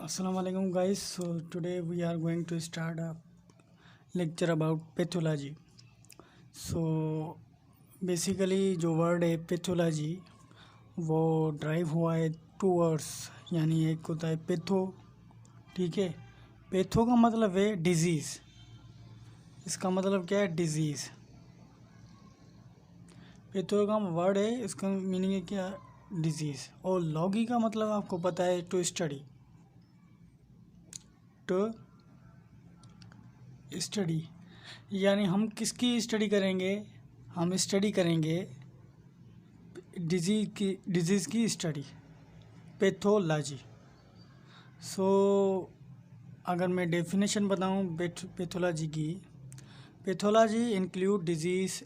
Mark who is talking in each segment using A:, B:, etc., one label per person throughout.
A: Assalamualaikum guys. So today we are going to start a lecture about pathology. So basically जो word है pathology वो drive हुआ है two words, यानी एक होता है पैथो, ठीक है। पैथो का मतलब है डिजीज़, इसका मतलब क्या है डिजीज़। पैथो का वर्ड है, इसका मीनिंग है क्या, डिजीज़। और लॉगी का मतलब आपको पता है टू स्टडी, टू स्टडी यानी हम किसकी स्टडी करेंगे, हम स्टडी करेंगे डिजीज़ की स्टडी, पैथोलॉजी। सो अगर मैं डेफिनेशन बताऊं पैथोलॉजी की, pathology include diseases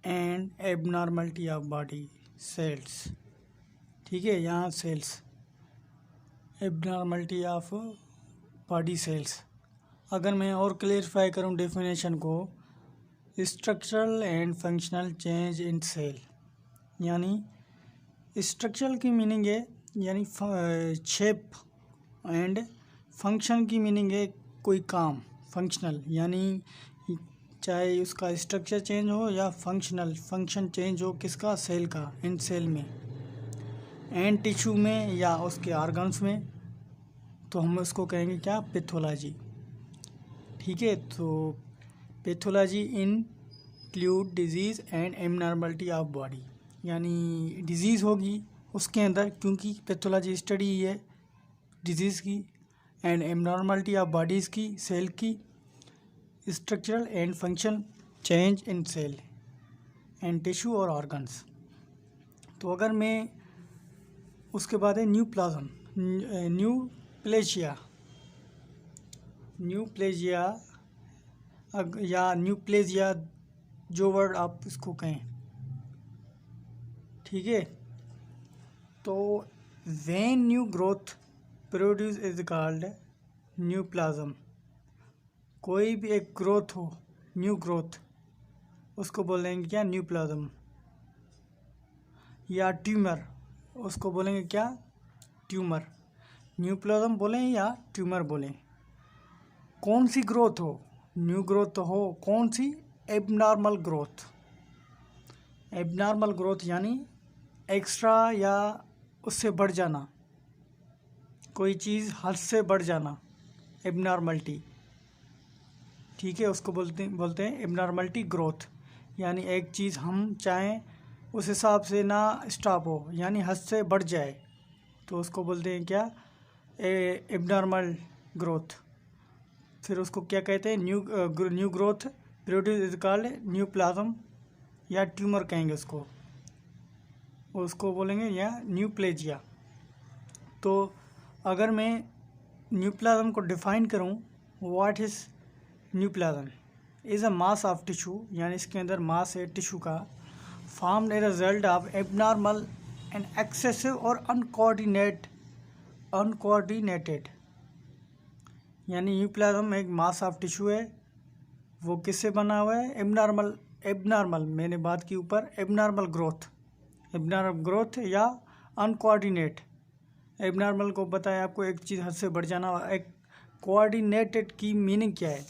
A: and abnormality of body cells, ठीक है। यहाँ cells, abnormality of body cells. अगर मैं और क्लियरिफाई करूं डेफिनेशन को, structural and functional change in cell, यानी स्ट्रक्चरल की मीनिंग है यानी शेप, एंड फंक्शन की मीनिंग है कोई काम, फंक्शनल यानी चाहे उसका स्ट्रक्चर चेंज हो या फंक्शन चेंज हो, किसका, सेल का, इन सेल में, एंड टिश्यू में या उसके ऑर्गन्स में, तो हम उसको कहेंगे क्या, पैथोलॉजी, ठीक है। तो pathology include diseases and abnormality of body, यानी डिजीज़ होगी उसके अंदर, क्योंकि पैथोलॉजी स्टडी ही है डिजीज़ की, एंड एबनॉर्मलिटी ऑफ बॉडीज़ की, सेल की, structural and function change in cell and tissue और ऑर्गन्स। तो अगर मैं उसके बाद है न्यूप्लाज्म, न्यूप्लेजिया या न्यूप्लेजिया, जो वर्ड आप इसको कहें, ठीक है। तो when new growth produce is called neoplasm. कोई भी एक ग्रोथ हो, न्यू ग्रोथ, उसको बोलेंगे क्या, न्यूप्लाज्म। या ट्यूमर, उसको बोलेंगे क्या, ट्यूमर। न्यूप्लाज्म बोलें या ट्यूमर बोलें, कौन सी ग्रोथ हो, न्यू ग्रोथ हो, कौन सी, एबनॉर्मल ग्रोथ। एबनॉर्मल ग्रोथ यानी एक्स्ट्रा या उससे बढ़ जाना, कोई चीज़ हद से बढ़ जाना, एबनॉर्मलिटी, ठीक है। उसको बोलते हैं एबनॉर्मलिटी ग्रोथ, यानी एक चीज़ हम चाहें उस हिसाब से ना स्टॉप हो, यानी हद से बढ़ जाए, तो उसको बोलते हैं क्या, एबनॉर्मल ग्रोथ। फिर उसको क्या कहते हैं, new growth produce is called neoplasm, या ट्यूमर कहेंगे उसको बोलेंगे या न्यूप्लेजिया। तो अगर मैं न्यूप्लाज्म को डिफाइन करूं, what is neoplasm, is a mass of tissue, यानी इसके अंदर मास है टिश्यू का, formed a result of abnormal and excessive और अनकोऑर्डिनेटेड, यानी न्यूप्लाज्म एक मास ऑफ टिश्यू है, वो किससे बना हुआ है, एबनॉर्मल मैंने बात की ऊपर, एबनॉर्मल ग्रोथ या अनकोऑर्डिनेट। एबनॉर्मल को बताया आपको, एक चीज़ हद से बढ़ जाना। एक कोऑर्डिनेटेड की मीनिंग क्या है,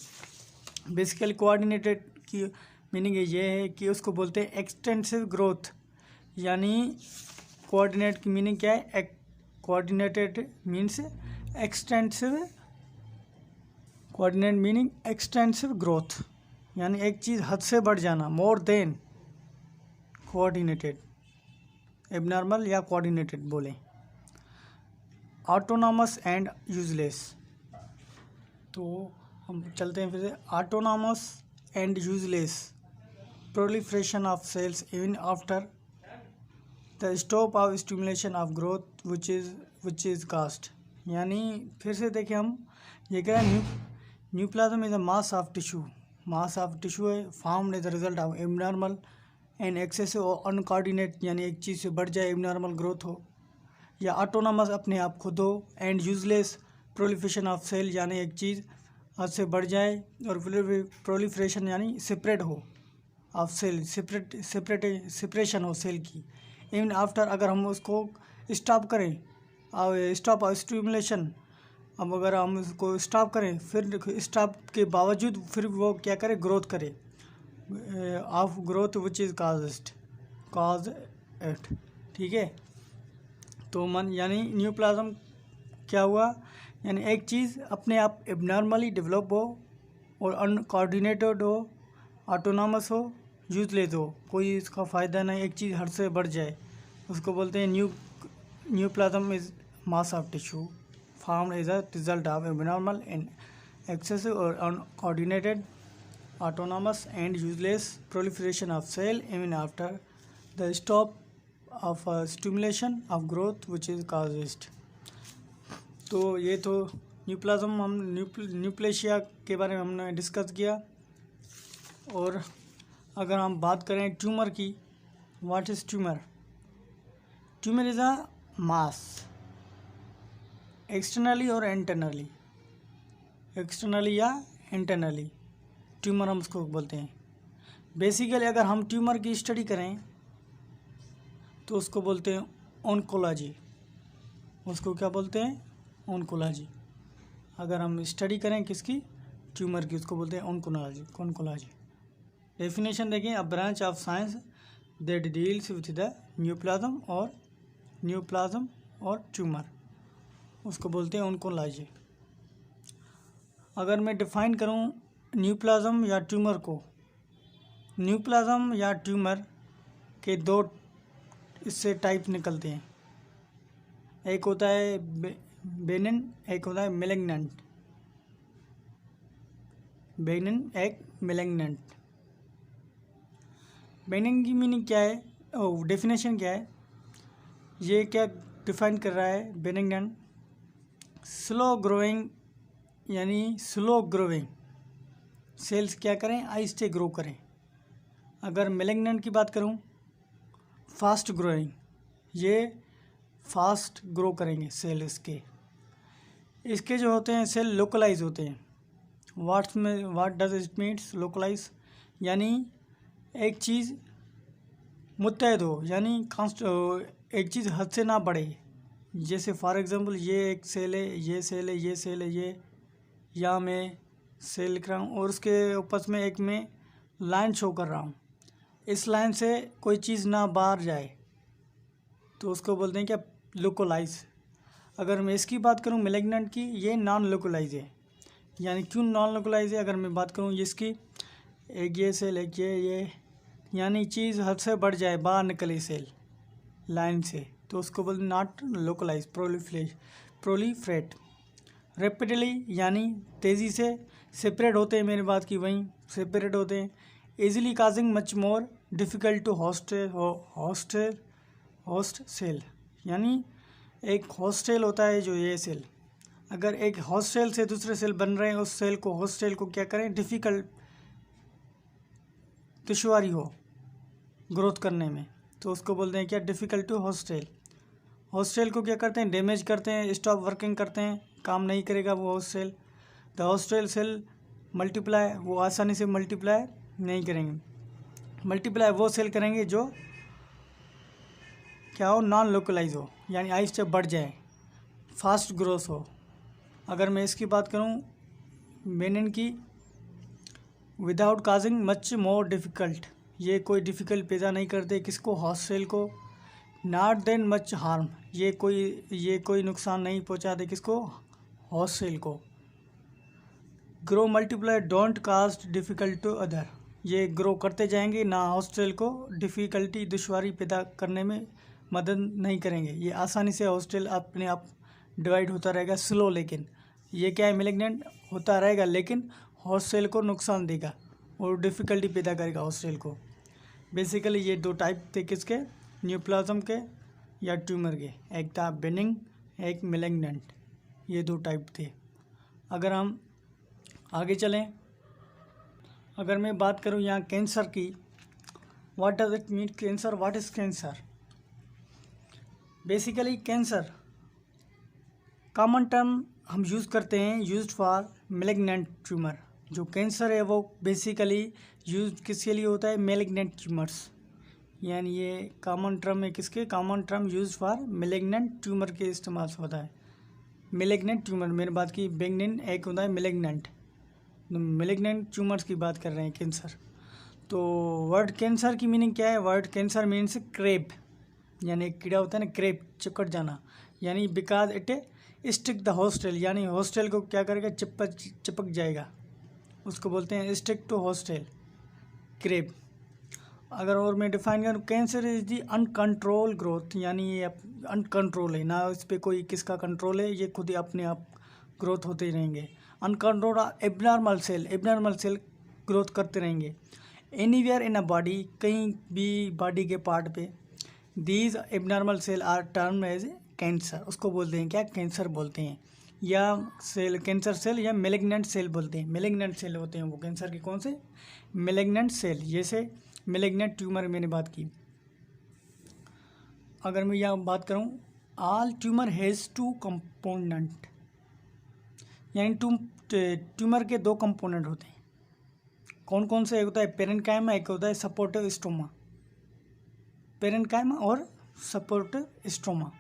A: बेसिकली कोऑर्डिनेटेड की मीनिंग ये है कि उसको बोलते हैं एक्सटेंसिव ग्रोथ, यानी कोऑर्डिनेट की मीनिंग क्या है, coordinated means extensive, coordinate meaning extensive growth, यानी एक चीज़ हद से बढ़ जाना, मोर देन कोऑर्डिनेटेड, एबनॉर्मल या कोऑर्डिनेटेड बोलें। ऑटोनॉमस एंड यूजलेस, तो हम चलते हैं फिर से। Autonomous and useless proliferation of cells even after the stop of stimulation of growth which is cast, यानी फिर से देखें हम, ये कह रहे हैं neoplasm is a mass of tissue है, formed as the result of abnormal and excessive और अनकोऑर्डिनेट, यानी एक चीज़ से बढ़ जाए, एबनॉर्मल ग्रोथ हो, या ऑटोनॉमस अपने आप खुद हो, and useless proliferation of cell, यानी एक चीज़ हद से बढ़ जाए, और प्रोलिफरेशन यानी सेपरेट हो ऑफ सेल, सेपरेशन हो सेल की, इवन आफ्टर, अगर हम उसको स्टॉप करें, स्टॉप स्टिमुलेशन अब अगर हम इसको स्टॉप करें, फिर स्टॉप के बावजूद फिर वो क्या करे, ग्रोथ करे, of growth which is cause it. ठीक है, तो मन यानी न्यूप्लाज्म क्या हुआ, यानी एक चीज़ अपने आप एबनॉर्मली डेवलप हो और अनकोऑर्डिनेटेड हो, ऑटोनॉमस हो, यूजलेस हो, कोई इसका फ़ायदा नहीं, एक चीज़ हद से बढ़ जाए, उसको बोलते हैं neoplasm is mass of tissue formed as a result of abnormal and excessive or uncoordinated autonomous and useless proliferation of cell even after the stop of stimulation of growth which is caused। तो ये तो neoplasm हम न्यूप्लेशिया के बारे में हमने discuss किया। और अगर हम बात करें ट्यूमर की, what is tumour? Tumour is a mass externally और इंटरनली, एक्सटर्नली या इंटरनली ट्यूमर हम उसको बोलते हैं। बेसिकली अगर हम ट्यूमर की स्टडी करें तो उसको बोलते हैं ऑन्कोलॉजी, उसको क्या बोलते हैं? ऑन्कोलॉजी। अगर हम स्टडी करें किसकी? ट्यूमर की, उसको बोलते हैं ऑन्कोलॉजी। डेफिनेशन देखें, a branch of science that deals with the neoplasm और ट्यूमर, उसको बोलते हैं ऑन्कोलॉजी। अगर मैं डिफ़ाइन करूं न्यूप्लाज्म या ट्यूमर को, न्यूप्लाज्म या ट्यूमर के दो इससे टाइप निकलते हैं, एक होता है बेनिन, एक होता है मेलिग्नेंट। बेनिन एक मेलिग्नेंट। बेनिन की मीनिंग क्या है, डेफिनेशन क्या है, ये क्या डिफाइन कर रहा है? बेनिग्नेंट स्लो ग्रोइंग, यानी स्लो ग्रोइंग सेल्स क्या करें? आहिस्ते ग्रो करें। अगर मेलिग्नेंट की बात करूं, फास्ट ग्रोइंग, ये फास्ट ग्रो करेंगे सेल। इसके जो होते हैं सेल लोकलाइज होते हैं। What does it means localise? यानी एक चीज़ मुत्तहद हो, यानी एक चीज़ हद से ना बढ़े। जैसे फॉर एग्जांपल ये एक सेल है, ये सेल है, ये सेल है, ये या मैं सेल लिख रहा हूँ और उसके ऊपर में एक मैं लाइन शो कर रहा हूँ, इस लाइन से कोई चीज़ ना बाहर जाए तो उसको बोलते हैं क्या? लोकलाइज। अगर मैं इसकी बात करूँ मेलिग्नेंट की, ये नॉन लोकलाइज है। यानी क्यों नॉन लोकलाइज है? अगर मैं बात करूँ इसकी, एक ये सेल, एक ये यानी चीज़ हद से बढ़ जाए, बाहर निकले सेल लाइन से, तो उसको बोलते नॉट लोकलाइज। प्रोलीफ्रेट रैपिडली, यानी तेज़ी से सेपरेट होते हैं, मेरी बात की वहीं सेपरेट होते हैं। Easily causing much more difficult to host cell, यानी एक होस्ट सेल होता है जो ये सेल, अगर एक होस्ट सेल से दूसरे सेल बन रहे हैं, उस सेल को होस्ट सेल को क्या करें? दुश्वारी हो ग्रोथ करने में, तो उसको बोलते हैं क्या? Difficult to host cell. Host cell को क्या करते हैं? डैमेज करते हैं, स्टॉप वर्किंग करते हैं, काम नहीं करेगा वो host cell. The host cell multiply, वो आसानी से मल्टीप्लाई नहीं करेंगे। मल्टीप्लाई वो सेल करेंगे जो क्या हो? नॉन लोकलाइज हो, यानी आहिस्ते बढ़ जाए, फास्ट ग्रोथ हो। अगर मैं इसकी बात करूं बेनिन की, without causing much more difficult, ये कोई डिफ़िकल्ट पैदा नहीं करते किसको? होस्ट सेल को। नॉट देन मच हार्म, ये कोई नुकसान नहीं पहुंचाते किसको? होस्ट सेल को। Grow multiply don't cause difficult to other, ये ग्रो करते जाएंगे, ना होस्ट सेल को डिफ़िकल्टी दुश्वारी पैदा करने में मदद नहीं करेंगे, ये आसानी से होस्ट सेल अपने आप डिवाइड होता रहेगा, स्लो। लेकिन ये क्या है? मेलिग्नेंट होता रहेगा लेकिन होस्ट सेल को नुकसान देगा और डिफ़िकल्टी पैदा करेगा होस्ट सेल को। बेसिकली ये दो टाइप थे किसके? न्यूप्लाज्म के या ट्यूमर के, एक था बेनिंग, एक मेलिग्नेंट, ये दो टाइप थे। अगर हम आगे चलें, अगर मैं बात करूं यहाँ कैंसर की, what does it mean cancer? What is cancer? Basically cancer common term हम यूज़ करते हैं, यूज्ड फॉर मेलिग्नेंट ट्यूमर। जो कैंसर है वो बेसिकली यूज किसके लिए होता है? मेलिग्नेंट ट्यूमर्स, यानी ये कॉमन टर्म है किसके? Common term use for malignant tumour के इस्तेमाल से होता है। मेलिग्नेंट ट्यूमर, मैंने बात की बेनिग्न, एक होता है मेलिग्नेंट। मेलिग्नेंट ट्यूमर्स की बात कर रहे हैं, कैंसर। तो वर्ड कैंसर की मीनिंग क्या है? वर्ड कैंसर मीन्स क्रेप, यानी एक कीड़ा होता है ना, क्रेप, चिपट जाना, यानी because it stick the hostel, यानी हॉस्टेल को क्या करेगा, चिपक जाएगा, उसको बोलते हैं स्टिक टू हॉस्टेल, क्रेप। अगर और मैं डिफाइन करूँ, cancer is the uncontrol growth, यानी ये अनकंट्रोल है, ना इस पर कोई किसका कंट्रोल है, ये खुद ही अपने आप ग्रोथ होते ही रहेंगे। अनकंट्रोल एबनॉर्मल सेल ग्रोथ करते रहेंगे। एनीवेयर इन अ बॉडी, कहीं भी बॉडी के पार्ट पे, these abnormal cell are term as cancer, उसको बोलते हैं क्या, कैंसर बोलते हैं, या सेल, कैंसर सेल या मेलिग्नेंट सेल बोलते हैं। मेलिग्नेंट सेल होते हैं वो कैंसर के, कौन से, मेलिग्नेंट सेल। जैसे मेलिग्नेंट ट्यूमर मैंने बात की। अगर मैं यहाँ बात करूँ, all tumor has two component, यानी ट्यूमर के दो कंपोनेंट होते हैं। कौन कौन से? एक होता है पेरेन्काइमा, एक होता है सपोर्टिव स्टोमा। पेरेन्काइमा और supportive stroma.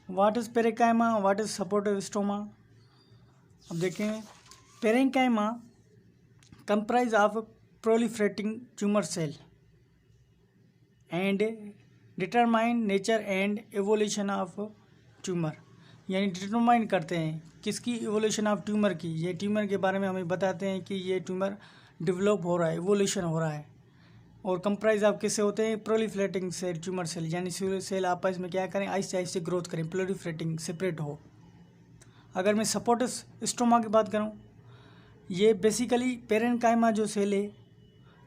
A: What is parenchyma, what is supportive stroma? अब देखें, parenchyma comprise of proliferating tumor cell and determine nature and evolution of tumor, यानी डिटरमाइन करते हैं किसकी, एवोल्यूशन ऑफ ट्यूमर की। ये ट्यूमर के बारे में हमें बताते हैं कि ये ट्यूमर डेवलप हो रहा है, एवोल्यूशन हो रहा है। और कंप्राइज ऑफ किससे होते हैं, प्रोलिफरेटिंग सेल, ट्यूमर सेल, यानी सेल आपस में क्या करें, आहिस्ते आहिस्ते ग्रोथ करें, प्रोलिफरेटिंग, सेपरेट हो। अगर मैं सपोर्टिव स्टोमा की बात करूं, ये बेसिकली पेरेन्काइमा जो सेल है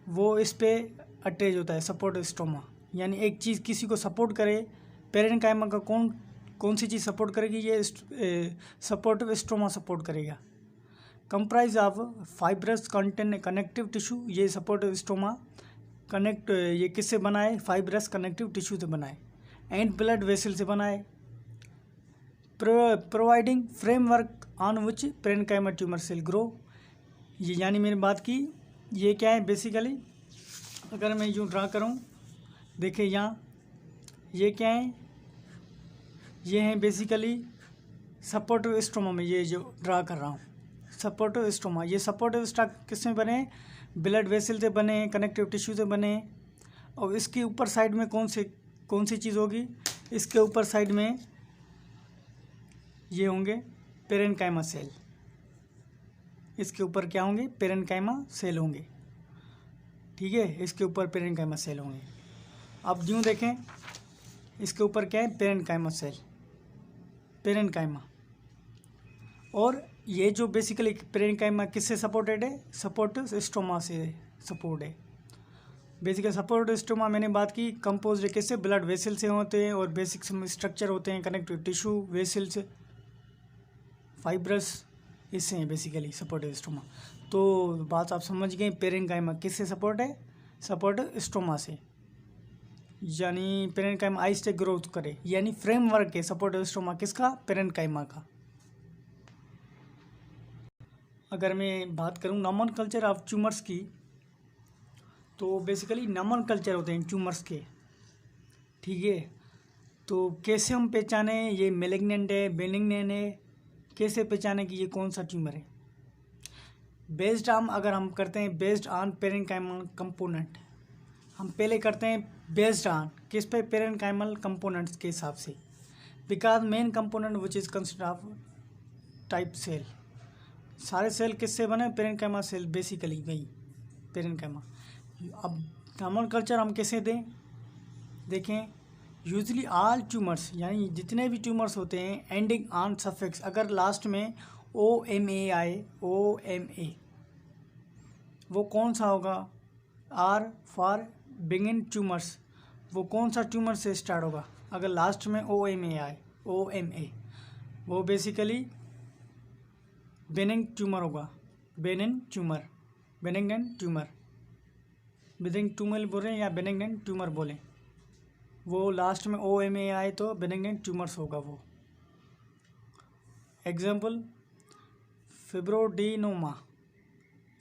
A: वो इस पर अटैच होता है, सपोर्टिव स्टोमा, यानी एक चीज़ किसी को सपोर्ट करे, पेरेन्काइमा का कौन सी चीज़ सपोर्ट करेगी, ये सपोर्टिव स्टोमा सपोर्ट करेगा। Comprise of fibrous content connective tissue, ये सपोर्टिव स्टोमा ये किससे बनाए, फाइब्रस कनेक्टिव टिश्यू से बनाए, एंड ब्लड वेसल से बनाए, providing framework on which parenchyma tumor cell grow. ये यानी मैंने बात की, ये क्या है बेसिकली, अगर मैं यूँ ड्रा करूँ, देखिए यहाँ ये क्या है, ये है बेसिकली सपोर्टिव स्टोमा में, ये जो ड्रा कर रहा हूँ सपोर्टिव स्टोमा। ये सपोर्टिव स्टॉक किस में बने, ब्लड वेसल से बने, कनेक्टिव टिश्यू से बने। और इसके ऊपर साइड में कौन सी चीज़ होगी, इसके ऊपर साइड में ये होंगे पेरेन्काइमा सेल, इसके ऊपर क्या होंगे, पेरेन्काइमा सेल होंगे, ठीक है, इसके ऊपर पेरेन्काइमा सेल होंगे। अब यूँ देखें, इसके ऊपर क्या है, पेरेन्काइमा सेल, पेरेन्काइमा। और ये जो बेसिकली पेरेन्काइमा किससे सपोर्टेड है, सपोर्टिव स्टोमा से सपोर्ट है। बेसिकली सपोर्टिव स्टोमा मैंने बात की, कंपोज्ड किससे, ब्लड वेसल से होते हैं, और बेसिक स्ट्रक्चर होते हैं कनेक्टिव टिश्यू, वेसल्स, फाइब्रस, इससे हैं बेसिकली सपोर्टिव स्टोमा। तो बात आप समझ गए, पेरेन्काइमा किससे सपोर्ट है, सपोर्टिव स्टोमा से, यानी पेरेन्काइमा आहिस्ते ग्रोथ करे, यानी फ्रेमवर्क है सपोर्टिव स्टोमा किसका, पेरेन्काइमा का। अगर मैं बात करूं नॉमेनक्लेचर ऑफ ट्यूमर्स की, तो बेसिकली नॉमेनक्लेचर होते हैं ट्यूमर्स के, ठीक है। तो कैसे हम पहचाने ये मेलिग्नेंट है, बेनिग्नेंट है, कैसे पहचाने कि ये कौन सा ट्यूमर है। बेस्ड ऑन, अगर हम करते हैं बेस्ड ऑन पेरेन्काइमल कंपोनेंट, हम पहले करते हैं बेस्ड ऑन किस पे, पेरेन्काइमल कंपोनेंट्स के हिसाब से, because main component which is consider of type cell. सारे सेल किससे बने, पेरेन्काइमा सेल, बेसिकली वही पेरेन्काइमा। अब नॉमेनक्लेचर हम कैसे दें, देखें, यूजली ऑल ट्यूमर्स, यानी जितने भी ट्यूमर्स होते हैं एंडिंग ऑन सफिक्स, अगर लास्ट में OMA आए, OMA, वो कौन सा होगा, आर फॉर बिगिन ट्यूमर्स, वो कौन सा ट्यूमर से स्टार्ट होगा, अगर लास्ट में OMA आए, OMA, वो बेसिकली बेनिग्न ट्यूमर होगा, benign tumour, benignant tumour, benign tumour बोलें या बेनिग्नेंट ट्यूमर बोलें, वो लास्ट में OMA आए तो बेनिग्नेंट ट्यूमर्स होगा वो। एग्जाम्पल, फिब्रोडिनोमा,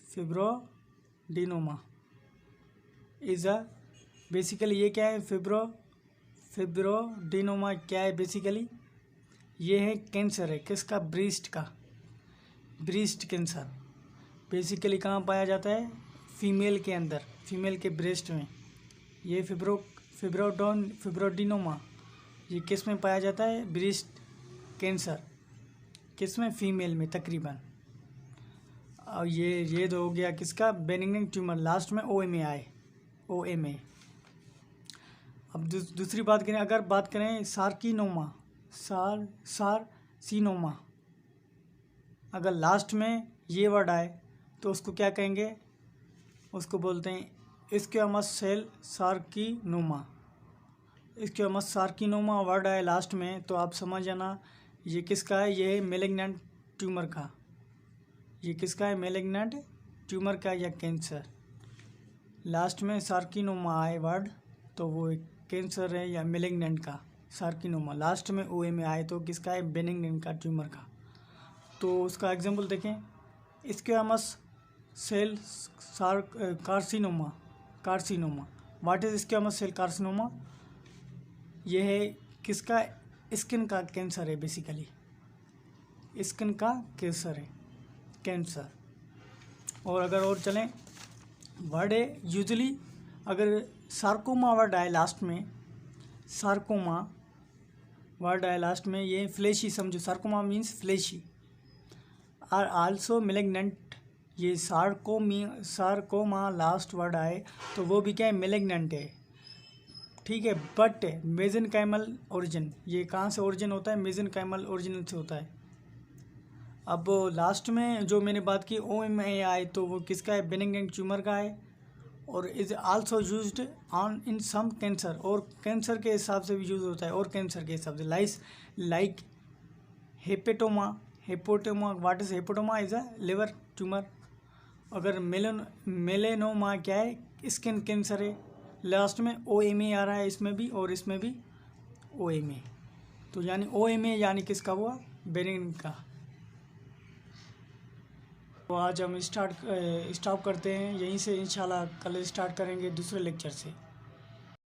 A: फिब्रोडिनोमा इज़ अ, बेसिकली ये क्या है, फिब्रोडिनोमा क्या है बेसिकली, ये है कैंसर है किसका, ब्रेस्ट का, ब्रेस्ट कैंसर। बेसिकली कहाँ पाया जाता है, फीमेल के अंदर, फीमेल के ब्रेस्ट में। ये फिब्रोडिनोमा ये किस में पाया जाता है, ब्रेस्ट कैंसर, किस में, फीमेल में तकरीबन। और ये तो हो गया किसका, बेनिग्न ट्यूमर, लास्ट में OMA आए, OMA। अब दूसरी बात करें, अगर बात करें सार्कीनोमा, सार्सीनोमा, अगर लास्ट में ये वर्ड आए तो उसको क्या कहेंगे, उसको बोलते हैं स्क्वैमस सेल सार्कीनोमा। स्क्वैमस सार्कीनोमा वर्ड आए लास्ट में तो आप समझ जाना ये किसका है, ये मैलिग्नेंट ट्यूमर का, ये किसका है, मैलिग्नेंट ट्यूमर का या कैंसर। लास्ट में सार्कीनोमा आए वर्ड तो वो कैंसर है या मैलिग्नेंट का, सार्कीनोमा। लास्ट में OMA आए तो किसका है, बेनिग्न का ट्यूमर का। तो उसका एग्जांपल देखें, squamous cell carcinoma, carcinoma. What is squamous cell carcinoma, ये है किसका, स्किन का कैंसर है, बेसिकली स्किन का कैंसर है, कैंसर। और अगर और चलें, वर्ड है यूजली अगर सार्कोमा वर्ड आए लास्ट में, सार्कोमा वर्ड आए लास्ट में, ये फ्लेशी समझो, sarcoma means fleshy, are also malignant. ये सार्कोमा लास्ट वर्ड आए तो वो भी क्या है, मैलिग्नेंट है, ठीक है। बट मेसेनकाइमल ओरिजिन, ये कहाँ से ओरिजिन होता है, मेसेनकाइमल ओरिजिन से होता है। अब लास्ट में जो मैंने बात की OMA आए तो वो किसका है, बेनिग्न ट्यूमर का है। और is also used on in some cancer, और कैंसर के हिसाब से भी यूज होता है, और कैंसर के हिसाब से like hepatoma. Hepatoma, what is hepatoma, is a liver tumour. अगर मेलेनोमा क्या है, स्किन कैंसर है। लास्ट में OMA आ रहा है इसमें भी और इसमें भी OMA, तो यानी OMA यानी किसका हुआ, बेनिग्न का। तो आज हम स्टॉप करते हैं यहीं से, इंशाल्लाह कल स्टार्ट करेंगे दूसरे लेक्चर से।